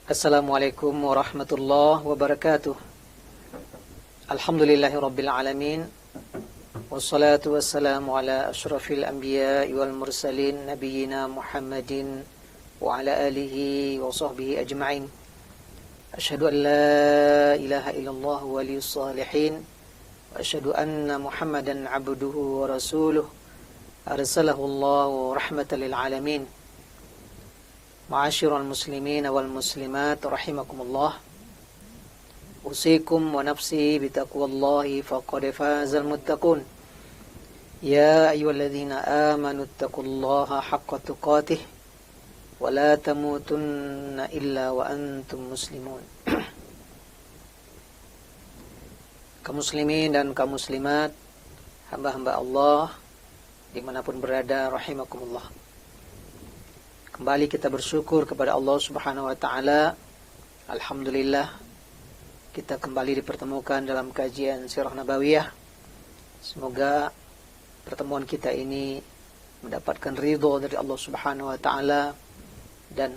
Assalamualaikum warahmatullahi wabarakatuh. Alhamdulillahi rabbil alamin. Wassalatu wassalamu ala ashrafil anbiya'i wal mursalin nabiyyina Muhammadin wa ala alihi wa sahbihi ajma'in. Asyhadu an la ilaha illallah waliyus salihin wa asyhadu anna Muhammadan abduhu wa rasuluh arsalahu Allah rahmatan lil alamin. Ma'asyiral muslimin wal muslimat rahimakumullah. Usikum wa nafsi bitaqwallahi faqad fazal muttaqun. Ya ayyuhalladzina amanu taqullaha haqqa tuqatih wa la tamutunna illa wa antum muslimun. Kaum muslimin dan kaum muslimat, hamba-hamba Allah dimanapun berada, rahimakumullah. Kembali kita bersyukur kepada Allah Subhanahu wa taala. Alhamdulillah kita kembali dipertemukan dalam kajian Sirah Nabawiyah. Semoga pertemuan kita ini mendapatkan ridho dari Allah Subhanahu wa taala dan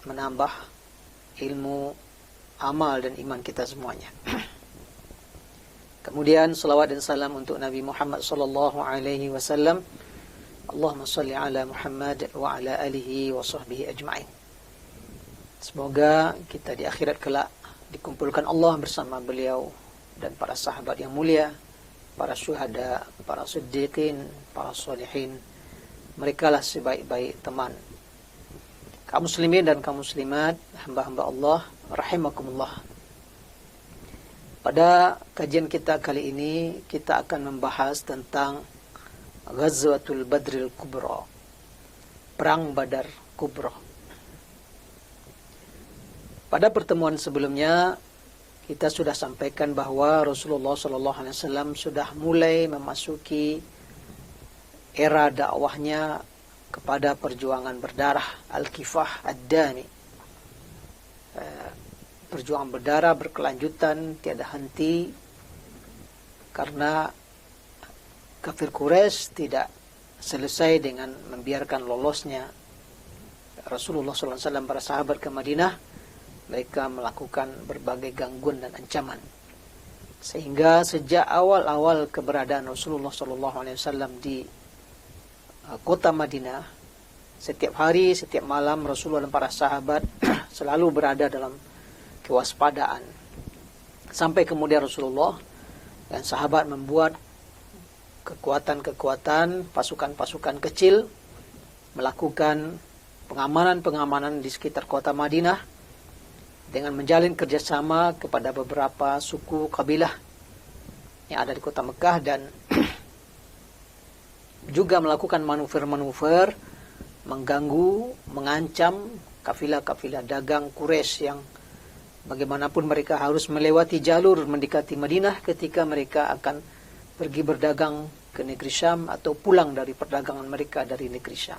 menambah ilmu, amal dan iman kita semuanya. Kemudian salawat dan salam untuk Nabi Muhammad sallallahu alaihi wasallam. Allahumma salli ala Muhammad wa ala alihi wa sahbihi ajma'in. Semoga kita di akhirat kelak dikumpulkan Allah bersama beliau dan para sahabat yang mulia, para syuhada, para siddiqin, para sholihin. Mereka lah sebaik-baik teman. Kaum muslimin dan kaum muslimat, hamba-hamba Allah, rahimakumullah. Pada kajian kita kali ini, kita akan membahas tentang Ghazwatul Badril Kubra, Perang Badar Kubra. Pada pertemuan sebelumnya kita sudah sampaikan bahwa Rasulullah SAW sudah mulai memasuki era dakwahnya kepada perjuangan berdarah, Al-Kifah Ad-Dami. Perjuangan berdarah berkelanjutan, tiada henti, karena kafir Quraisy tidak selesai dengan membiarkan lolosnya Rasulullah SAW para sahabat ke Madinah. Mereka melakukan berbagai gangguan dan ancaman, sehingga sejak awal-awal keberadaan Rasulullah SAW di kota Madinah, setiap hari, setiap malam Rasulullah dan para sahabat selalu berada dalam kewaspadaan, sampai kemudian Rasulullah dan sahabat membuat kekuatan-kekuatan, pasukan-pasukan kecil melakukan pengamanan-pengamanan di sekitar kota Madinah dengan menjalin kerjasama kepada beberapa suku kabilah yang ada di kota Mekah, dan juga melakukan manuver-manuver mengganggu, mengancam kafilah-kafilah dagang Quraisy yang bagaimanapun mereka harus melewati jalur mendekati Madinah ketika mereka akan pergi berdagang ke negeri Syam atau pulang dari perdagangan mereka dari negeri Syam.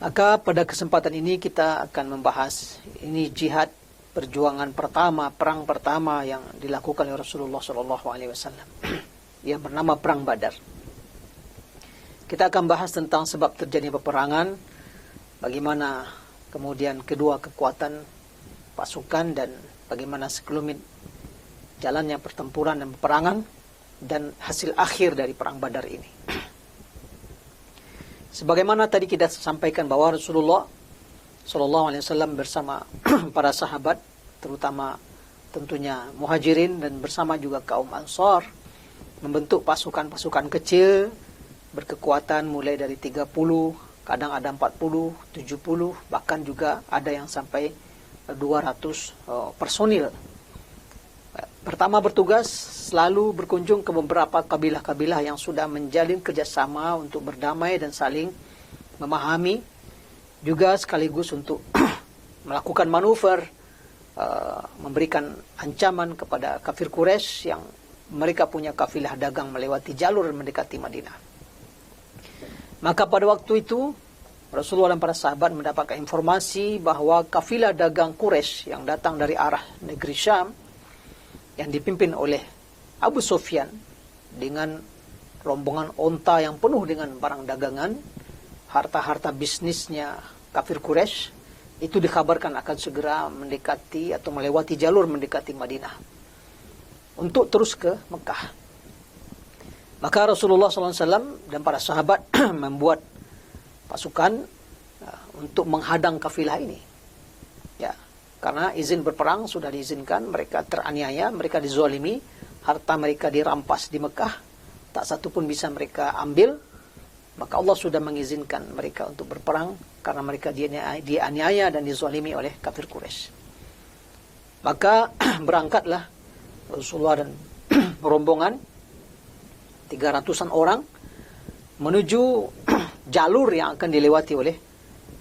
Maka pada kesempatan ini kita akan membahas ini jihad, perjuangan pertama, perang pertama yang dilakukan oleh Rasulullah SAW yang bernama Perang Badar. Kita akan bahas tentang sebab terjadinya peperangan, bagaimana kemudian kedua kekuatan pasukan dan bagaimana sekelumit jalannya pertempuran dan peperangan dan hasil akhir dari Perang Badar ini. Sebagaimana tadi kita sampaikan bahwa Rasulullah SAW bersama para sahabat, terutama tentunya Muhajirin dan bersama juga kaum Ansar, membentuk pasukan-pasukan kecil berkekuatan mulai dari 30, kadang ada 40, 70, bahkan juga ada yang sampai 200 personil. Pertama bertugas selalu berkunjung ke beberapa kabilah-kabilah yang sudah menjalin kerjasama untuk berdamai dan saling memahami, juga sekaligus untuk melakukan manuver, memberikan ancaman kepada kafir Quraisy yang mereka punya kafilah dagang melewati jalur mendekati Madinah. Maka pada waktu itu Rasulullah dan para sahabat mendapatkan informasi bahwa kafilah dagang Quraisy yang datang dari arah negeri Syam yang dipimpin oleh Abu Sufyan dengan rombongan onta yang penuh dengan barang dagangan, harta-harta bisnisnya kafir Quraisy, itu dikabarkan akan segera mendekati atau melewati jalur mendekati Madinah untuk terus ke Mekah. Maka Rasulullah SAW dan para sahabat membuat pasukan untuk menghadang kafilah ini. Ya, karena izin berperang sudah diizinkan, mereka teraniaya, mereka dizalimi, harta mereka dirampas di Mekah, tak satu pun bisa mereka ambil. Maka Allah sudah mengizinkan mereka untuk berperang karena mereka dianiaya dan dizalimi oleh kafir Quraisy. Maka berangkatlah Rasulullah dan rombongan 300-an orang menuju jalur yang akan dilewati oleh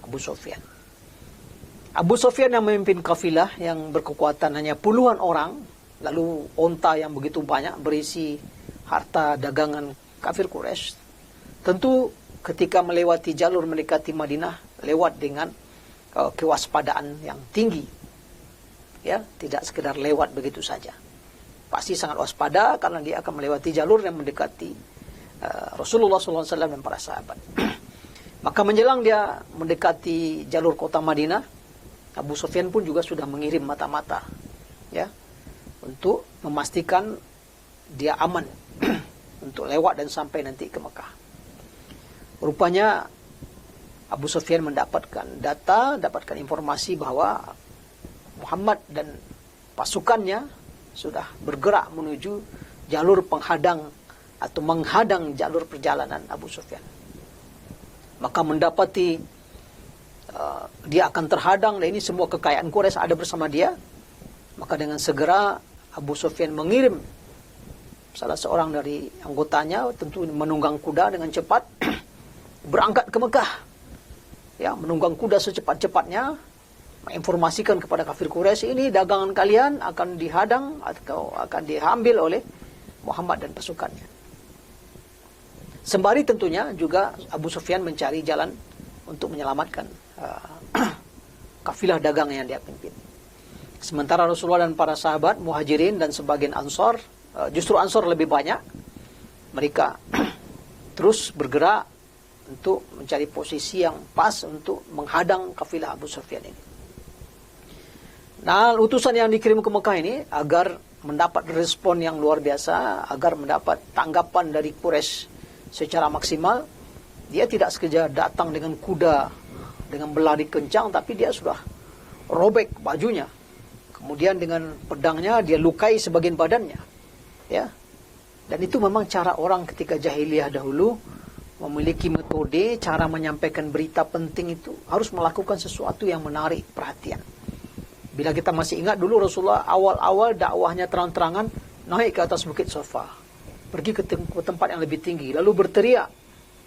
Abu Sufyan. Abu Sufyan yang memimpin kafilah yang berkekuatan hanya puluhan orang, lalu onta yang begitu banyak berisi harta dagangan kafir Quraisy. Tentu ketika melewati jalur mendekati Madinah, lewat dengan kewaspadaan yang tinggi. Ya, tidak sekedar lewat begitu saja. Pasti sangat waspada karena dia akan melewati jalur yang mendekati Rasulullah SAW dan para sahabat. Maka menjelang dia mendekati jalur kota Madinah, Abu Sufyan pun juga sudah mengirim mata-mata, ya, untuk memastikan dia aman untuk lewat dan sampai nanti ke Mekah. Rupanya Abu Sufyan mendapatkan data, dapatkan informasi bahwa Muhammad dan pasukannya sudah bergerak menuju jalur penghadang atau menghadang jalur perjalanan Abu Sufyan. Maka mendapati dia akan terhadang dan ini semua kekayaan Quraisy ada bersama dia. Maka dengan segera Abu Sufyan mengirim salah seorang dari anggotanya, tentu menunggang kuda dengan cepat, berangkat ke Mekah. Ya, menunggang kuda secepat-cepatnya, menginformasikan kepada kafir Quraisy, ini dagangan kalian akan dihadang atau akan diambil oleh Muhammad dan pasukannya. Sembari tentunya juga Abu Sufyan mencari jalan untuk menyelamatkan kafilah dagang yang dia pimpin. Sementara Rasulullah dan para sahabat, muhajirin dan sebagian ansor, justru ansor lebih banyak, mereka terus bergerak untuk mencari posisi yang pas untuk menghadang kafilah Abu Sufyan ini. Nah, utusan yang dikirim ke Mekah ini agar mendapat respon yang luar biasa, agar mendapat tanggapan dari Quraisy secara maksimal, dia tidak sekejap datang dengan kuda, dengan berlari kencang, tapi dia sudah robek bajunya. Kemudian dengan pedangnya dia lukai sebagian badannya. Ya. Dan itu memang cara orang ketika jahiliyah dahulu memiliki metode, cara menyampaikan berita penting itu harus melakukan sesuatu yang menarik perhatian. Bila kita masih ingat dulu Rasulullah awal-awal dakwahnya terang-terangan naik ke atas bukit Safa, pergi ke tempat yang lebih tinggi, lalu berteriak,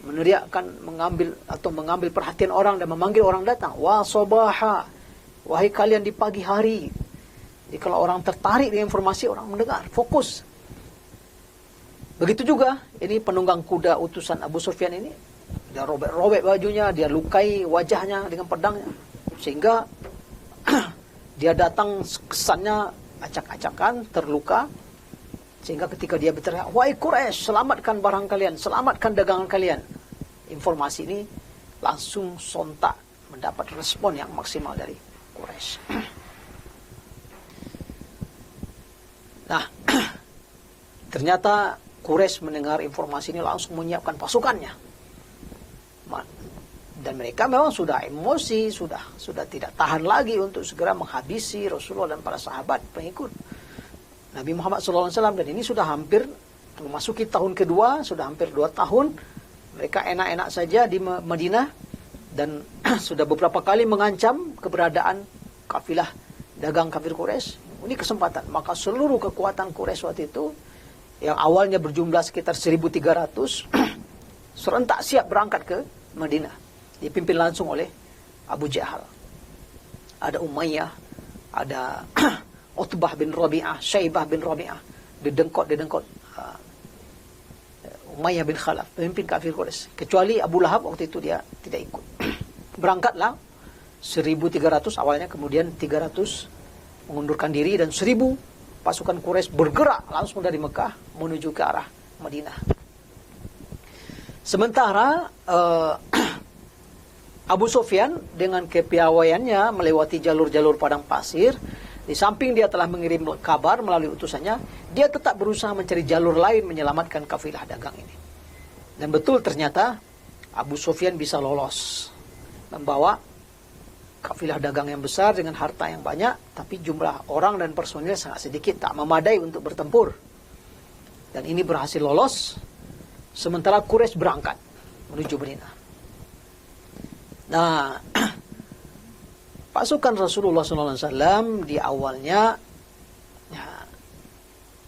meneriakkan, mengambil perhatian orang dan memanggil orang datang. Wa sabaha, wahai kalian di pagi hari. Jadi kalau orang tertarik dengan informasi, orang mendengar, fokus. Begitu juga, ini penunggang kuda utusan Abu Sufyan ini, dia robek-robek bajunya, dia lukai wajahnya dengan pedangnya, sehingga dia datang kesannya acak-acakan, terluka. Sehingga ketika dia berteriak, wahai Quraisy, selamatkan barang kalian, selamatkan dagangan kalian. Informasi ini langsung sontak mendapat respon yang maksimal dari Quraisy. Nah, ternyata Quraisy mendengar informasi ini langsung menyiapkan pasukannya. Dan mereka memang sudah emosi, sudah tidak tahan lagi untuk segera menghabisi Rasulullah dan para sahabat pengikut Nabi Muhammad SAW. Dan ini sudah hampir memasuki tahun kedua, sudah hampir 2 tahun. Mereka enak-enak saja di Madinah dan sudah beberapa kali mengancam keberadaan kafilah dagang kafir Quraisy. Ini kesempatan. Maka seluruh kekuatan Quraisy waktu itu, yang awalnya berjumlah sekitar 1.300, serentak siap berangkat ke Madinah. Dipimpin langsung oleh Abu Jahal. Ada Umayyah, ada Utbah bin Rabi'ah, Syaibah bin Rabi'ah, didengkot Umayyah bin Khalaf, pemimpin kafir Quraisy. Kecuali Abu Lahab waktu itu dia tidak ikut. Berangkatlah 1.300 awalnya, kemudian 300 mengundurkan diri, dan 1.000 pasukan Quraisy bergerak langsung dari Mekah menuju ke arah Madinah. Sementara Abu Sufyan dengan kepiawaiannya melewati jalur-jalur padang pasir, di samping dia telah mengirim kabar melalui utusannya, dia tetap berusaha mencari jalur lain menyelamatkan kafilah dagang ini. Dan betul ternyata Abu Sufyan bisa lolos, membawa kafilah dagang yang besar dengan harta yang banyak, tapi jumlah orang dan personil sangat sedikit, tak memadai untuk bertempur. Dan ini berhasil lolos, sementara Quraisy berangkat menuju Madinah. Nah, pasukan Rasulullah SAW di awalnya ya,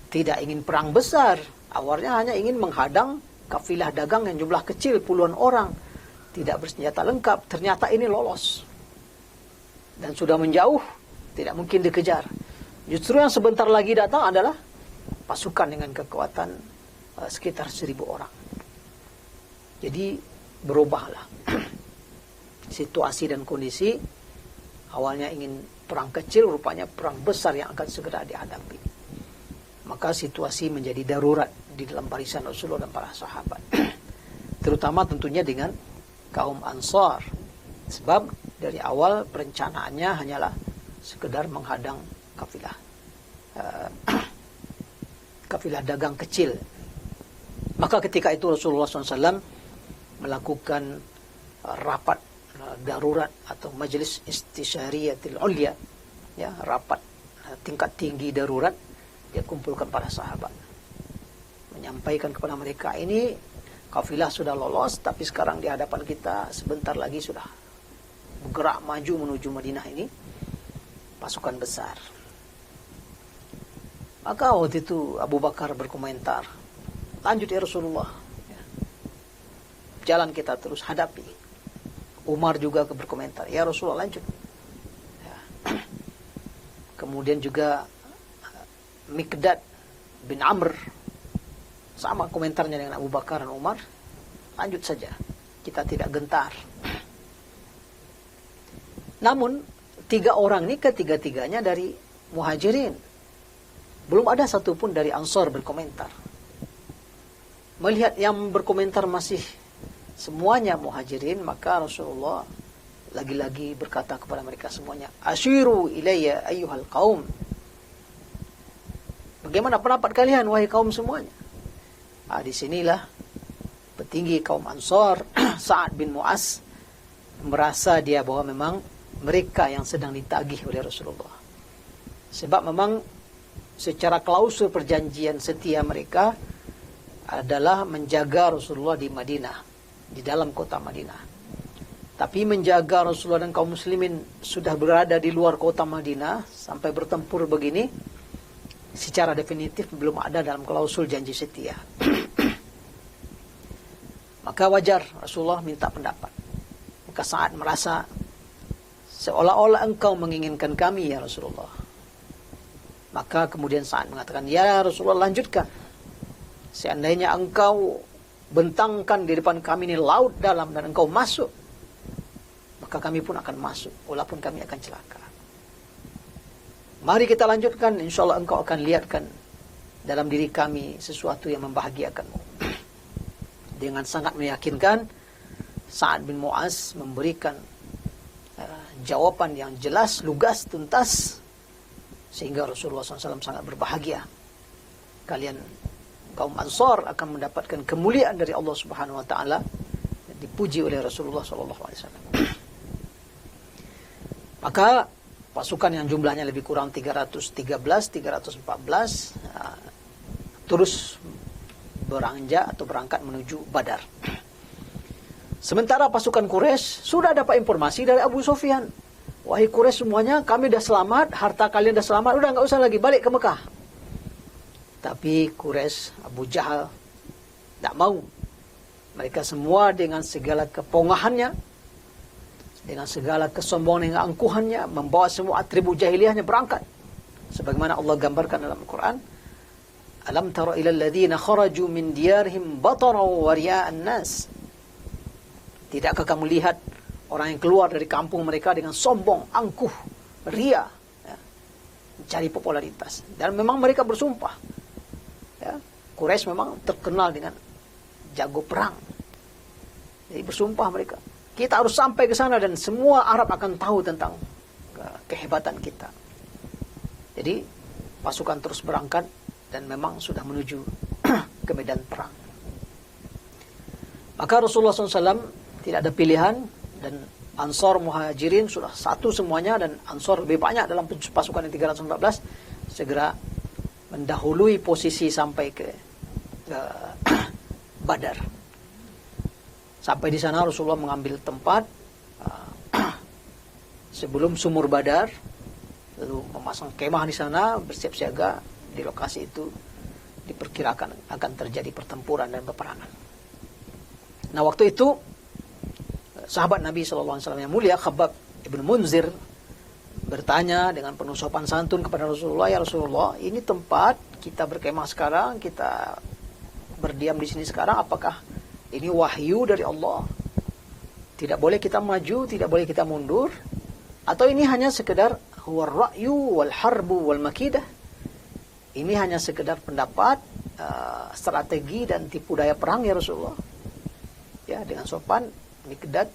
tidak ingin perang besar. Awalnya hanya ingin menghadang kafilah dagang yang jumlah kecil, puluhan orang, tidak bersenjata lengkap. Ternyata ini lolos. Dan sudah menjauh, tidak mungkin dikejar. Justru yang sebentar lagi datang adalah pasukan dengan kekuatan sekitar 1.000 orang. Jadi berubahlah situasi dan kondisi. Awalnya ingin perang kecil, rupanya perang besar yang akan segera dihadapi. Maka situasi menjadi darurat di dalam barisan Rasulullah dan para sahabat. Terutama tentunya dengan kaum Ansar. Sebab dari awal perencanaannya hanyalah sekedar menghadang kafilah dagang kecil. Maka ketika itu Rasulullah SAW melakukan rapat darurat atau majelis istisyariyatil ulya, ya, rapat tingkat tinggi darurat. Dia kumpulkan para sahabat, menyampaikan kepada mereka, ini kafilah sudah lolos, tapi sekarang di hadapan kita sebentar lagi sudah bergerak maju menuju Madinah ini pasukan besar. Maka waktu itu Abu Bakar berkomentar, lanjut ya Rasulullah, ya, jalan kita terus hadapi. Umar juga berkomentar, ya Rasulullah lanjut. Ya. Kemudian juga Miqdad bin Amr, sama komentarnya dengan Abu Bakar dan Umar, lanjut saja, kita tidak gentar. Namun 3 orang ini ketiga-tiganya dari Muhajirin, belum ada satupun dari Ansar berkomentar. Melihat yang berkomentar masih semuanya Muhajirin, maka Rasulullah lagi-lagi berkata kepada mereka semuanya, asyiru ilayya ayyuhal qaum. Bagaimana pendapat kalian wahai kaum semuanya? Disinilah petinggi kaum Ansar Sa'ad bin Mu'az merasa dia bahwa memang mereka yang sedang ditagih oleh Rasulullah. Sebab memang secara klausul perjanjian setia mereka adalah menjaga Rasulullah di Madinah, di dalam kota Madinah. Tapi menjaga Rasulullah dan kaum muslimin sudah berada di luar kota Madinah sampai bertempur begini, secara definitif belum ada dalam klausul janji setia. Maka wajar Rasulullah minta pendapat. Maka Sa'ad merasa seolah-olah engkau menginginkan kami ya Rasulullah. Maka kemudian Sa'ad mengatakan, ya Rasulullah lanjutkan. Seandainya engkau bentangkan di depan kami ini laut dalam dan engkau masuk, maka kami pun akan masuk, walaupun kami akan celaka. Mari kita lanjutkan, insya Allah engkau akan lihatkan dalam diri kami sesuatu yang membahagiakanmu. Dengan sangat meyakinkan, Sa'ad bin Mu'az memberikan jawaban yang jelas, lugas, tuntas, sehingga Rasulullah SAW sangat berbahagia. Kalian kaum Ansar akan mendapatkan kemuliaan dari Allah Subhanahu wa taala, dipuji oleh Rasulullah SAW. Maka pasukan yang jumlahnya lebih kurang 313, 314 terus beranjak atau berangkat menuju Badar. Sementara pasukan Quraisy sudah dapat informasi dari Abu Sufyan, wahai Quraisy semuanya, kami dah selamat, harta kalian dah selamat, udah nggak usah lagi, balik ke Mekah. Tapi Quraisy, Abu Jahal tak mau. Mereka semua dengan segala kepongahannya, dengan segala kesombongan dan keangkuhannya, membawa semua atribut jahiliyahnya berangkat. Sebagaimana Allah gambarkan dalam Al-Quran, Alam tara ila alladhina kharaju min diyarihim bataran wa riya'an nas. Tidakkah kamu lihat orang yang keluar dari kampung mereka dengan sombong, angkuh, ria, ya, mencari popularitas. Dan memang mereka bersumpah. Ya, Quraisy memang terkenal dengan jago perang. Jadi bersumpah mereka, kita harus sampai ke sana dan semua Arab akan tahu tentang kehebatan kita. Jadi pasukan terus berangkat dan memang sudah menuju ke medan perang. Maka Rasulullah SAW tidak ada pilihan, dan Ansor Muhajirin sudah satu semuanya, dan Ansor lebih banyak dalam pasukan yang 314, segera mendahului posisi sampai ke Badar. Sampai di sana Rasulullah mengambil tempat sebelum sumur Badar, lalu memasang kemah di sana, bersiap siaga. Di lokasi itu diperkirakan akan terjadi pertempuran dan peperangan. Nah, waktu itu sahabat Nabi SAW yang mulia Khabbab ibn Munzir bertanya dengan penuh sopan santun kepada Rasulullah, ya Rasulullah, ini tempat kita berkemah sekarang, kita berdiam di sini sekarang, apakah ini wahyu dari Allah? Tidak boleh kita maju, tidak boleh kita mundur, atau ini hanya sekedar huwa ra'yu wal harbu wal makidah? Ini hanya sekedar pendapat, strategi dan tipu daya perang ya Rasulullah. Ya, dengan sopan Miqdad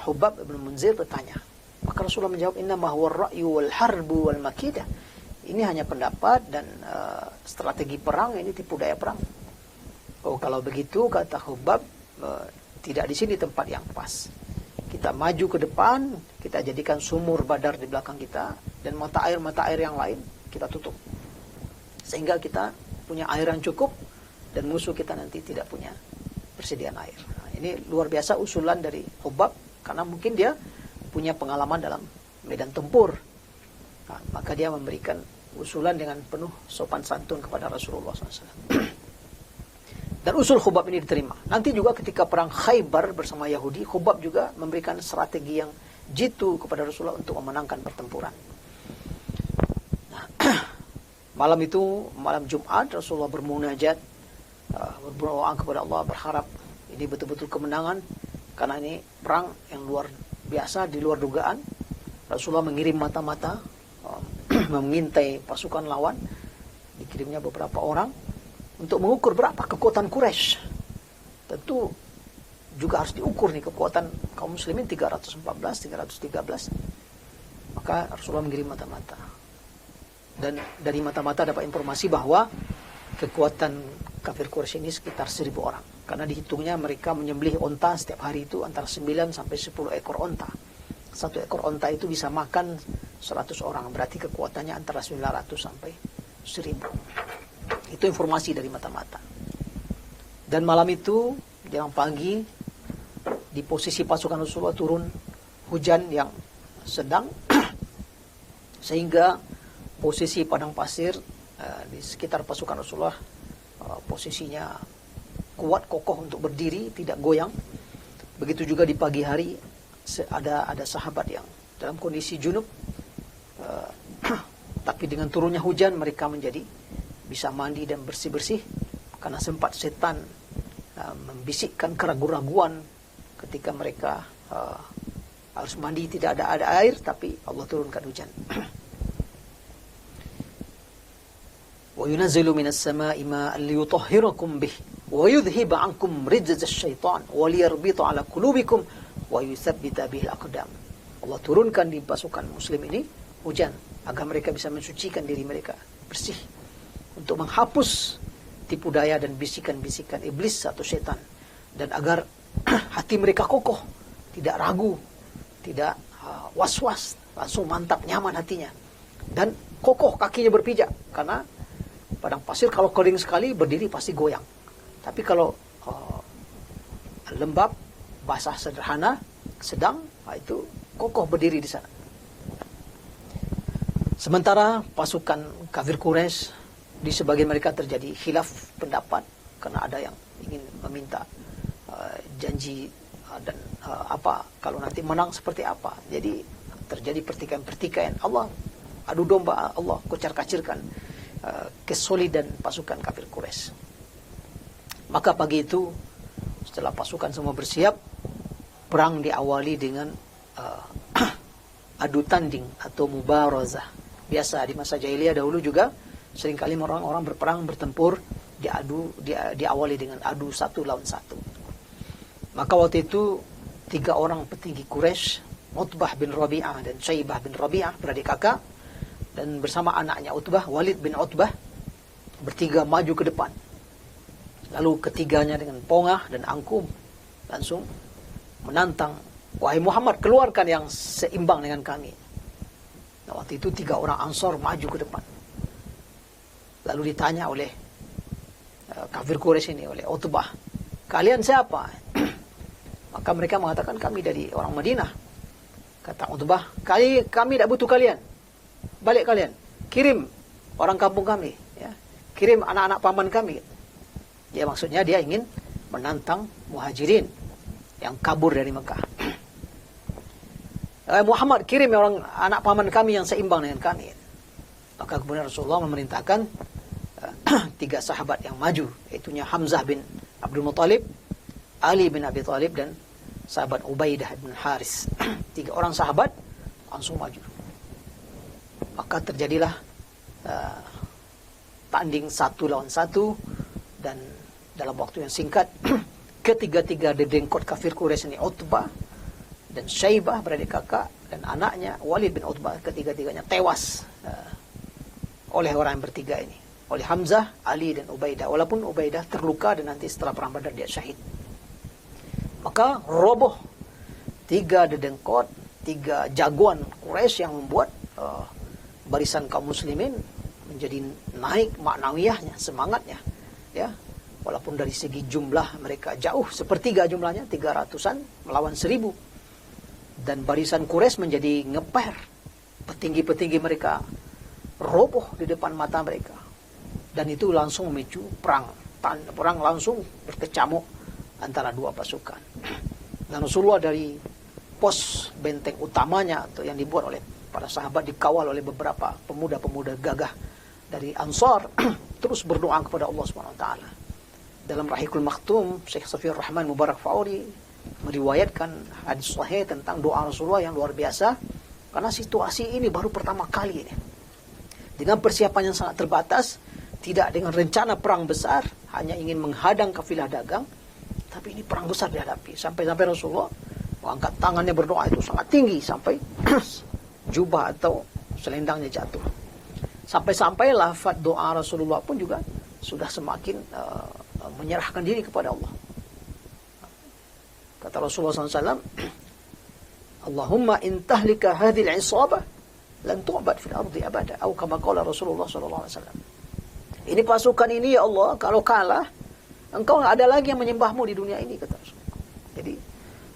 Hubab ibn Munzir bertanya. Maka Rasulullah menjawab, innama huwa ra'yu wal harbu wal makidah. Ini hanya pendapat dan strategi perang, ini tipu daya perang. Oh, kalau begitu kata Hubab, tidak di sini tempat yang pas. Kita maju ke depan, kita jadikan sumur Badar di belakang kita, dan mata air yang lain kita tutup. Sehingga kita punya air yang cukup dan musuh kita nanti tidak punya persediaan air. Nah, ini luar biasa usulan dari Hubab, karena mungkin dia punya pengalaman dalam medan tempur. Nah, maka dia memberikan usulan dengan penuh sopan santun kepada Rasulullah SAW. Dan usul Hubab ini diterima. Nanti juga ketika perang Khaybar bersama Yahudi, Hubab juga memberikan strategi yang jitu kepada Rasulullah untuk memenangkan pertempuran. Malam itu, malam Jumat, Rasulullah bermunajat, berdoa kepada Allah, berharap ini betul-betul kemenangan, karena ini perang yang luar biasa, di luar dugaan. Rasulullah mengirim mata-mata, mengintai pasukan lawan, dikirimnya beberapa orang, untuk mengukur berapa kekuatan Quraisy. Tentu juga harus diukur nih kekuatan kaum muslimin, 314, 313. Maka Rasulullah mengirim mata-mata. Dan dari mata-mata dapat informasi bahwa kekuatan kafir Quraisy ini sekitar 1.000 orang. Karena dihitungnya mereka menyembelih onta setiap hari itu antara 9 sampai 10 ekor onta. Satu ekor onta itu bisa makan 100 orang. Berarti kekuatannya antara 900 sampai 1.000. Itu informasi dari mata-mata. Dan malam itu, jam pagi, di posisi pasukan Rasulullah turun hujan yang sedang, sehingga posisi padang pasir di sekitar pasukan Rasulullah posisinya kuat, kokoh untuk berdiri, tidak goyang. Begitu juga di pagi hari ada sahabat yang dalam kondisi junub, tapi dengan turunnya hujan mereka menjadi bisa mandi dan bersih-bersih, karena sempat setan membisikkan keraguan-raguan ketika mereka harus mandi, tidak ada air, tapi Allah turunkan hujan. وَيُنَزِّلُ مِنَ السَّمَاءِ مَاءً لِيُطَهِّرَكُمْ بِهِ وَيُذْهِبَ عَنْكُمْ رِجْزَ الشَّيْطَانِ وَلِيَرْبِطَ عَلَى قُلُوبِكُمْ وَيُثَبِّتَ بِهِ الْأَقْدَامِ. Allah turunkan di pasukan muslim ini hujan agar mereka bisa mensucikan diri mereka bersih, untuk menghapus tipu daya dan bisikan-bisikan iblis atau setan, dan agar hati mereka kokoh, tidak ragu, tidak was-was, langsung mantap, nyaman hatinya, dan kokoh kakinya berpijak. Karena padang pasir kalau kering sekali berdiri pasti goyang, tapi kalau lembab, basah sederhana, sedang, itu kokoh berdiri di sana. Sementara pasukan kafir Quraisy, di sebagian mereka terjadi khilaf pendapat, karena ada yang ingin meminta janji dan apa kalau nanti menang seperti apa. Jadi terjadi pertikaian-pertikaian. Allah adu domba, Allah kocar-kacirkan kesolidan pasukan kafir Quraisy. Maka pagi itu setelah pasukan semua bersiap, perang diawali dengan adu tanding atau mubarazah. Biasa di masa jahiliyah dahulu juga seringkali orang-orang berperang bertempur diawali dengan adu satu lawan satu. Maka waktu itu 3 orang petinggi Quraisy, Utbah bin Rabi'ah dan Syaibah bin Rabi'ah, beradik kakak, dan bersama anaknya Utbah, Walid bin Utbah, bertiga maju ke depan. Lalu ketiganya dengan pongah dan angkum langsung menantang, wahai Muhammad, keluarkan yang seimbang dengan kami. Nah, waktu itu 3 orang Ansor maju ke depan. Lalu ditanya oleh kafir Quraisy ini, oleh Utbah, kalian siapa? Maka mereka mengatakan, kami dari orang Madinah. Kata Utbah, kami tidak butuh kalian. Balik kalian, kirim orang kampung kami, ya. Kirim anak-anak paman kami. Ya, maksudnya dia ingin menantang Muhajirin yang kabur dari Mekah. Muhammad, kirim orang anak paman kami yang seimbang dengan kami. Maka kemudian Rasulullah memerintahkan 3 sahabat yang maju, yaitunya Hamzah bin Abdul Muttalib, Ali bin Abi Thalib, dan sahabat Ubaidah bin Haris. 3 orang sahabat langsung maju. Maka terjadilah tanding 1 lawan 1, dan dalam waktu yang singkat ketiga-tiga dedengkot kafir Quraisy ini, Utbah dan Syaibah beradik kakak dan anaknya Walid bin Utbah, ketiga-tiganya tewas oleh orang yang bertiga ini, oleh Hamzah, Ali dan Ubaidah. Walaupun Ubaidah terluka dan nanti setelah perang Badar dia syahid. Maka roboh 3 dedengkot, 3 jagoan Quraisy yang membuat barisan kaum muslimin menjadi naik maknawiyahnya, semangatnya, ya. Walaupun dari segi jumlah mereka jauh sepertiga jumlahnya, 300-an melawan 1000, dan barisan Quraisy menjadi ngeper. Petinggi-petinggi mereka roboh di depan mata mereka, dan itu langsung memicu perang. Perang langsung berkecamuk antara 2 pasukan. Dan Rasulullah dari pos benteng utamanya atau yang dibuat oleh para sahabat, dikawal oleh beberapa pemuda-pemuda gagah dari Ansar, terus berdoa kepada Allah Subhanahu wa taala. Dalam Rahikul Maktum, Syekh Safiyur Rahman Mubarak Fauri meriwayatkan hadis sahih tentang doa Rasulullah yang luar biasa, karena situasi ini baru pertama kali ini. Dengan persiapan yang sangat terbatas, tidak dengan rencana perang besar, hanya ingin menghadang kafilah dagang, tapi ini perang besar dihadapi. Sampai-sampai Rasulullah mengangkat tangannya berdoa itu sangat tinggi, sampai jubah atau selendangnya jatuh. Sampai-sampai lafaz doa Rasulullah pun juga sudah semakin menyerahkan diri kepada Allah. Kata Rasulullah SAW, Allahumma in tahlika hadhil isabah lan tu'bad fil ardi abada, atau kama qala Rasulullah SAW. Ini pasukan ini ya Allah, kalau kalah engkau nggak ada lagi yang menyembahmu di dunia ini, kata Rasulullah. Jadi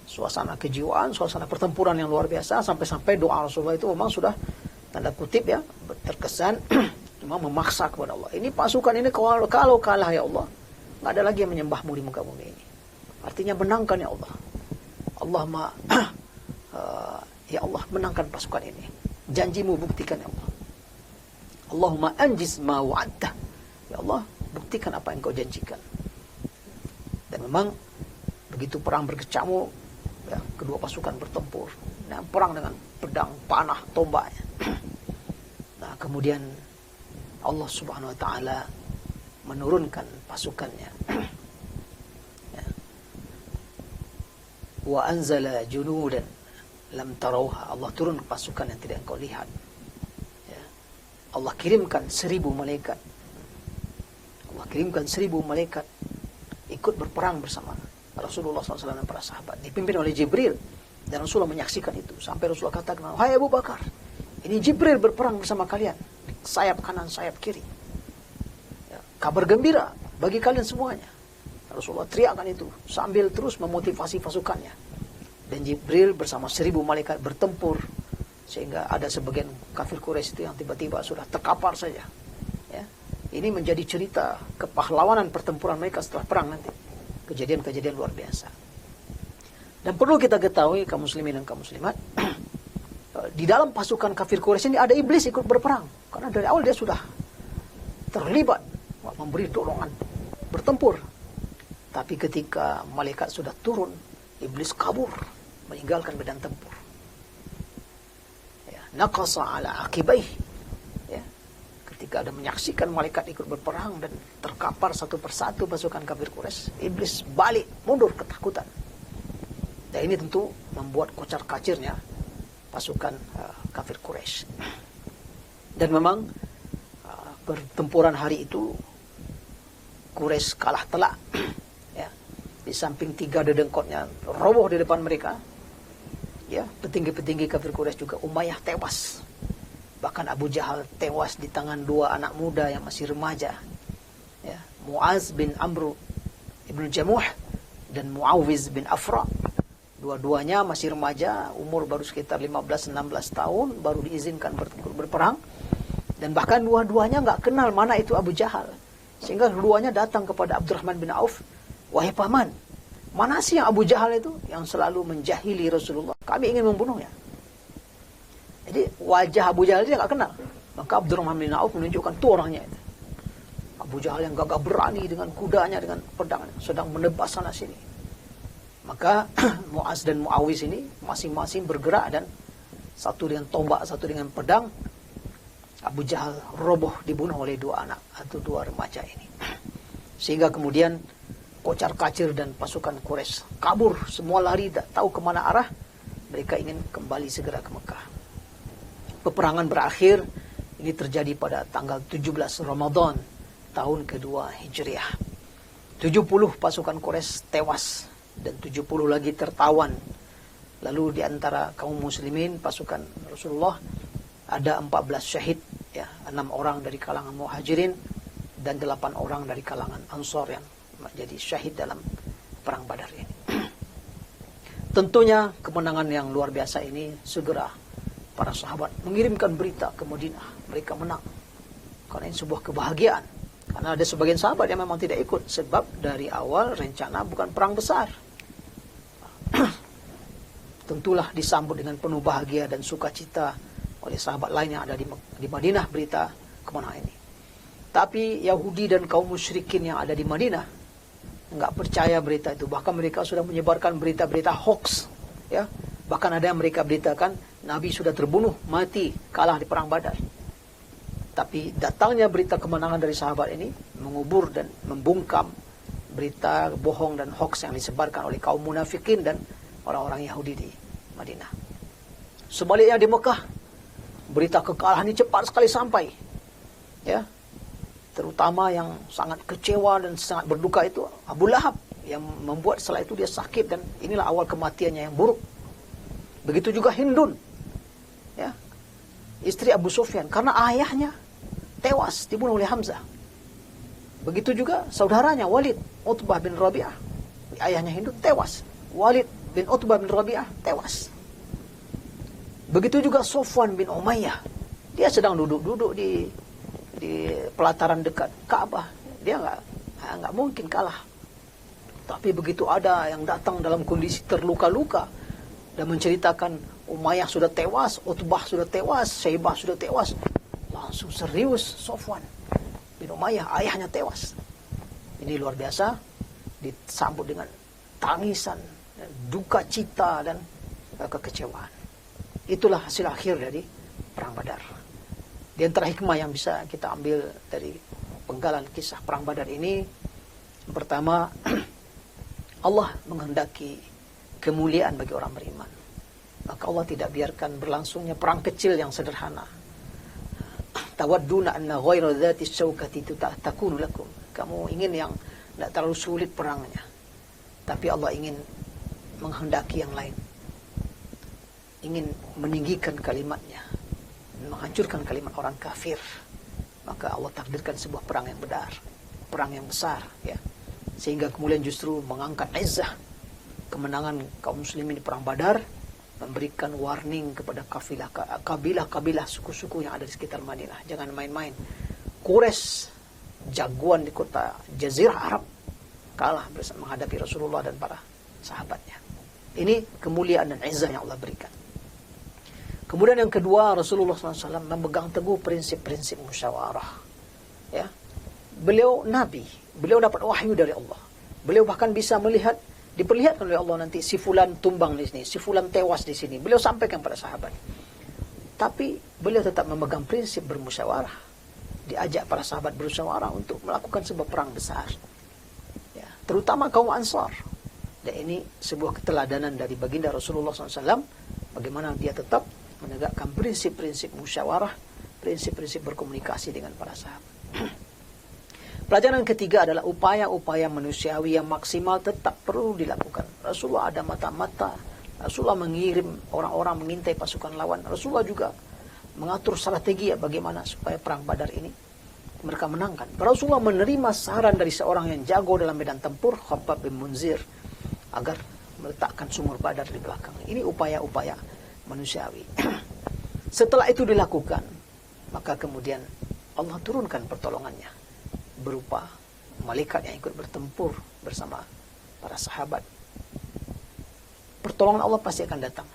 suasana kejiwaan, suasana pertempuran yang luar biasa, sampai-sampai doa Rasulullah itu memang sudah tanda kutip ya, terkesan cuma memaksa kepada Allah. Ini pasukan ini kalau kalah ya Allah, nggak ada lagi yang menyembahmu di muka bumi ini. Artinya menangkan ya Allah. Ya Allah, menangkan pasukan ini. Janjimu buktikan ya Allah. Allahumma anjiz ma wa'adta. Ya Allah, buktikan apa yang kau janjikan. Dan memang begitu perang berkecamuk, ya, kedua pasukan bertempur. Nah, perang dengan pedang, panah, tombaknya. Nah, kemudian Allah Subhanahu wa taala menurunkan pasukannya. Ya. Wa anzala junudan lam tarauha. Allah turun pasukan yang tidak engkau lihat. Ya. Allah kirimkan 1000 malaikat. Allah kirimkan 1000 malaikat ikut berperang bersama Rasulullah SAW dan para sahabat, dipimpin oleh Jibril, dan Rasulullah menyaksikan itu. Sampai Rasulullah katakan, "Hai Abu Bakar, ini Jibril berperang bersama kalian, sayap kanan, sayap kiri. Ya, kabar gembira bagi kalian semuanya." Rasulullah teriakkan itu sambil terus memotivasi pasukannya. Dan Jibril bersama 1000 malaikat bertempur, sehingga ada sebagian kafir Quraisy itu yang tiba-tiba sudah terkapar saja. Ya, ini menjadi cerita kepahlawanan pertempuran mereka setelah perang nanti. Kejadian-kejadian luar biasa. Dan perlu kita ketahui, kaum muslimin dan kaum muslimat, di dalam pasukan kafir Quraisy ini ada iblis ikut berperang. Karena dari awal dia sudah terlibat, memberi dorongan bertempur. Tapi ketika malaikat sudah turun, iblis kabur, meninggalkan medan tempur. Ya, naqasa ala aqibaih. Ya, ketika ada menyaksikan malaikat ikut berperang dan terkapar satu persatu pasukan kafir Quraisy, iblis balik mundur ketakutan. Dan ini tentu membuat kocar-kacirnya pasukan kafir Quraisy. Dan memang pertempuran hari itu Quraisy kalah telak. Ya, di samping 3 dedengkotnya roboh di depan mereka. Ya, petinggi-petinggi kafir Quraisy juga, Umayyah tewas. Bahkan Abu Jahal tewas di tangan 2 anak muda yang masih remaja. Ya, Muaz bin Amr ibn Jamuh dan Muawiz bin Afra. Dua-duanya masih remaja, umur baru sekitar 15-16 tahun, baru diizinkan berperang. Dan bahkan dua-duanya nggak kenal mana itu Abu Jahal. Sehingga keduanya datang kepada Abdurrahman bin Auf, "Wahai paman, mana sih yang Abu Jahal itu yang selalu menjahili Rasulullah? Kami ingin membunuhnya." Jadi wajah Abu Jahal dia nggak kenal. Maka Abdurrahman bin Auf menunjukkan tuh orangnya itu. Abu Jahal yang gagah berani dengan kudanya, dengan pedangnya, sedang menebas sana sini. Maka Muaz dan Muawiz ini masing-masing bergerak, dan satu dengan tombak, satu dengan pedang. Abu Jahal roboh dibunuh oleh 2 anak atau 2 remaja ini. Sehingga kemudian kocar-kacir dan pasukan Quraisy kabur, semua lari, tak tahu kemana arah. Mereka ingin kembali segera ke Mekah. Peperangan berakhir, ini terjadi pada tanggal 17 Ramadan tahun kedua Hijriah. 70 pasukan Quraisy tewas dan 70 lagi tertawan. Lalu di antara kaum muslimin pasukan Rasulullah ada 14 syahid, ya, 6 orang dari kalangan Muhajirin dan 8 orang dari kalangan Ansar yang menjadi syahid dalam perang Badar ini. Tentunya kemenangan yang luar biasa ini segera para sahabat mengirimkan berita ke Madinah, mereka menang. Karena ini sebuah kebahagiaan. Karena ada sebagian sahabat yang memang tidak ikut, sebab dari awal rencana bukan perang besar. Tentulah disambut dengan penuh bahagia dan sukacita oleh sahabat lain yang ada di Madinah berita kemenangan ini. Tapi Yahudi dan kaum musyrikin yang ada di Madinah enggak percaya berita itu. Bahkan mereka sudah menyebarkan berita-berita hoax, ya. Bahkan ada yang mereka beritakan Nabi sudah terbunuh, mati, kalah di perang Badar. Tapi datangnya berita kemenangan dari sahabat ini mengubur dan membungkam berita bohong dan hoax yang disebarkan oleh kaum munafikin dan orang-orang Yahudi di Madinah. Sebaliknya di Mekah, berita kekalahan ini cepat sekali sampai. Ya. Terutama yang sangat kecewa dan sangat berduka itu Abu Lahab, yang membuat setelah itu dia sakit, dan inilah awal kematiannya yang buruk. Begitu juga Hindun, ya, istri Abu Sufyan, karena ayahnya tewas dibunuh oleh Hamzah. Begitu juga saudaranya Walid, Utbah bin Rabi'ah, ayahnya Hindun tewas. Walid bin Utbah bin Rabi'ah tewas. Begitu juga Sofwan bin Umayyah, dia sedang duduk-duduk di pelataran dekat Ka'bah, dia nggak mungkin kalah. Tapi begitu ada yang datang dalam kondisi terluka-luka dan menceritakan Umayyah sudah tewas, Utbah sudah tewas, Syaibah sudah tewas, langsung serius Sofwan bin Umayyah, ayahnya tewas. Ini luar biasa, disambut dengan tangisan, duka cita dan kekecewaan. Itulah hasil akhir dari perang Badar. Di antara hikmah yang bisa kita ambil dari penggalan kisah perang Badar ini, pertama, Allah menghendaki kemuliaan bagi orang beriman. Maka Allah tidak biarkan berlangsungnya perang kecil yang sederhana. Tawadduna anna ghaira dzati syaukati takunu lakum. Kamu ingin yang tidak terlalu sulit perangnya. Tapi Allah ingin menghendaki yang lain. Ingin meninggikan kalimatnya, menghancurkan kalimat orang kafir. Maka Allah takdirkan sebuah perang yang benar, perang yang besar, ya. Sehingga kemudian justru mengangkat izzah kemenangan kaum muslimin di perang Badar, memberikan warning kepada kabilah-kabilah suku-suku yang ada di sekitar Madinah. Jangan main-main. Quraisy, jagoan di kota Jazirah Arab, kalah bersama menghadapi Rasulullah dan para sahabatnya. Ini kemuliaan dan izzah yang Allah berikan. Kemudian yang kedua, Rasulullah SAW memegang teguh prinsip-prinsip musyawarah. Ya, beliau nabi, beliau dapat wahyu dari Allah. Beliau bahkan bisa melihat, diperlihatkan oleh Allah nanti si fulan tumbang di sini, si fulan tewas di sini. Beliau sampaikan pada sahabat. Tapi beliau tetap memegang prinsip bermusyawarah. Diajak para sahabat bermusyawarah untuk melakukan sebuah perang besar. Ya, terutama kaum Ansar. Dan ini sebuah keteladanan dari baginda Rasulullah SAW. Bagaimana dia tetap menegakkan prinsip-prinsip musyawarah, prinsip-prinsip berkomunikasi dengan para sahabat. Pelajaran ketiga adalah upaya-upaya manusiawi yang maksimal tetap perlu dilakukan. Rasulullah ada mata-mata. Rasulullah mengirim orang-orang mengintai pasukan lawan. Rasulullah juga mengatur strategi bagaimana supaya perang Badar ini mereka menangkan. Rasulullah menerima saran dari seorang yang jago dalam medan tempur, Khabbab bin Munzir, agar meletakkan sumur Badar di belakang. Ini upaya-upaya manusiawi. Setelah itu dilakukan, maka kemudian Allah turunkan pertolongannya berupa malaikat yang ikut bertempur bersama para sahabat. Pertolongan Allah pasti akan datang.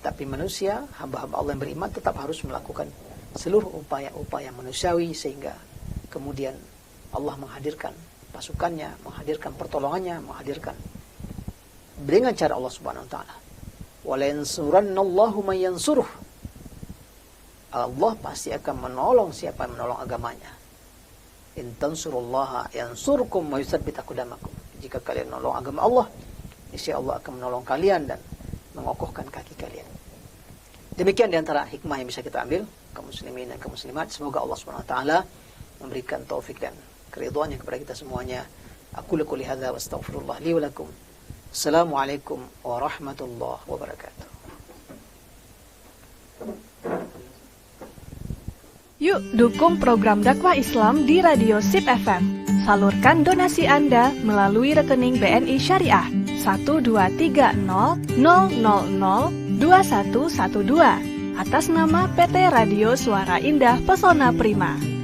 Tapi manusia, hamba-hamba Allah yang beriman tetap harus melakukan seluruh upaya-upaya manusiawi sehingga kemudian Allah menghadirkan pasukannya, menghadirkan pertolongannya, menghadirkan dengan cara Allah Subhanahu wa taala. Wala yansurannallahu man yansuruh. Allah pasti akan menolong siapa yang menolong agamanya. In tansurullaha yansurkum wa yutsabbit aqdamakum. Jika kalian menolong agama Allah, insya Allah akan menolong kalian dan mengokohkan kaki kalian. Demikian diantara hikmah yang bisa kita ambil, kaum muslimin dan kaum muslimat. Semoga Allah SWT memberikan taufik dan keridhaannya kepada kita semuanya. Aku qouli hadza wa astaghfirullah li wa lakum. Assalamualaikum warahmatullahi wabarakatuh. Yuk dukung program dakwah Islam di Radio SIP FM. Salurkan donasi Anda melalui rekening BNI Syariah 12300002112 atas nama PT Radio Suara Indah Pesona Prima.